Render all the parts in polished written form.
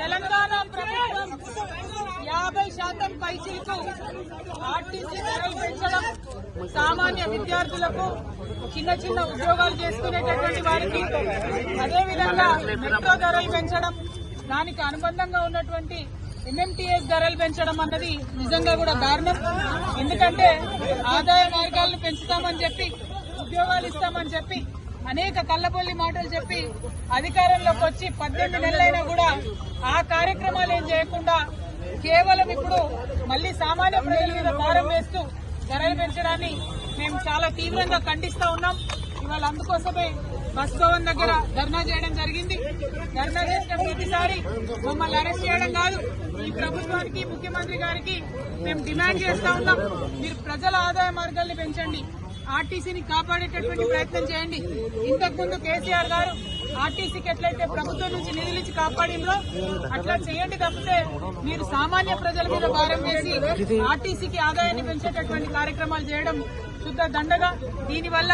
తెలంగాణ ప్రభుత్వం 50% పైచిలకు ఆర్టీసీ ధరలు పెంచడం, సామాన్య విద్యార్థులకు చిన్న చిన్న ఉద్యోగాలు చేసుకునేటటువంటి వారికి, అదేవిధంగా మెట్రో ధరలు పెంచడం, దానికి అనుబంధంగా ఉన్నటువంటి MMTS ధరలు పెంచడం అన్నది నిజంగా కూడా దారుణం. ఎందుకంటే ఆదాయ మార్గాలను పెంచుతామని చెప్పి, ఉద్యోగాలు ఇస్తామని చెప్పి, అనేక కళ్ళబొల్లి మాటలు చెప్పి అధికారంలోకి వచ్చి 18 నెలలైనా కూడా ఆ కార్యక్రమాలు ఏం చేయకుండా కేవలం ఇప్పుడు మళ్లీ సామాన్య ప్రజల మీద భారం వేస్తూ ధరలు పెంచడాన్ని మేము చాలా తీవ్రంగా ఖండిస్తా ఉన్నాం. ఇవాళ అందుకోసమే బస్ భవన్ దగ్గర ధర్నా చేయడం జరిగింది. ధర్నా చేసిన ప్రతిసారి మమ్మల్ని అరెస్ట్ చేయడం కాదు, ఈ ప్రభుత్వానికి, ముఖ్యమంత్రి గారికి మేము డిమాండ్ చేస్తా ఉన్నాం, మీరు ప్రజల ఆదాయ మార్గాల్ని పెంచండి, ఆర్టీసీని కాపాడేటటువంటి ప్రయత్నం చేయండి. ఇంతకుముందు కేసీఆర్ గారు ఆర్టీసీకి ఎట్లయితే ప్రభుత్వం నుంచి నిధులిచ్చి కాపాడిందో అట్లా చేయండి తప్పితే మీరు సామాన్య ప్రజల మీద భారం వేసి ఆర్టీసీకి ఆదాయాన్ని పెంచేటటువంటి కార్యక్రమాలు చేయడం శుద్ధ దండగా. దీనివల్ల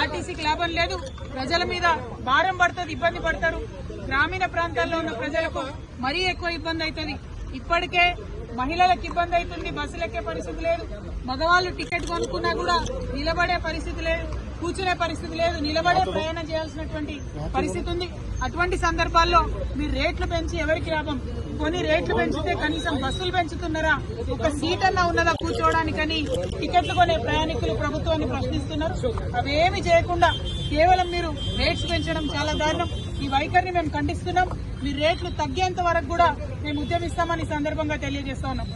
ఆర్టీసీకి లాభం లేదు, ప్రజల మీద భారం పడుతుంది, ఇబ్బంది పడతారు. గ్రామీణ ప్రాంతాల్లో ఉన్న ప్రజలకు మరీ ఎక్కువ ఇబ్బంది అవుతుంది. ఇప్పటికే మహిళలకు ఇబ్బంది అవుతుంది, బస్సులు ఎక్కే పరిస్థితి లేదు, మగవాళ్లు టికెట్ కొనుక్కున్నా కూడా నిలబడే పరిస్థితి లేదు, కూర్చునే పరిస్థితి లేదు, నిలబడే ప్రయాణం చేయాల్సినటువంటి పరిస్థితి ఉంది. అటువంటి సందర్భాల్లో మీరు రేట్లు పెంచి ఎవరికి లాభం? కొన్ని రేట్లు పెంచితే కనీసం బస్సులు పెంచుతున్నారా? ఒక సీట్ అన్నా ఉన్నదా కూర్చోవడానికని టికెట్లు కొనే ప్రయాణికులు ప్రభుత్వాన్ని ప్రశ్నిస్తున్నారు. అవేమి చేయకుండా కేవలం మీరు రేట్స్ పెంచడం చాలా దారుణం. ఈ వైఖరిని మేము ఖండిస్తున్నాం. మీరు రేట్లు తగ్గేంత వరకు కూడా మేము ఉద్యమిస్తామని సందర్భంగా తెలియజేస్తా ఉన్నాం.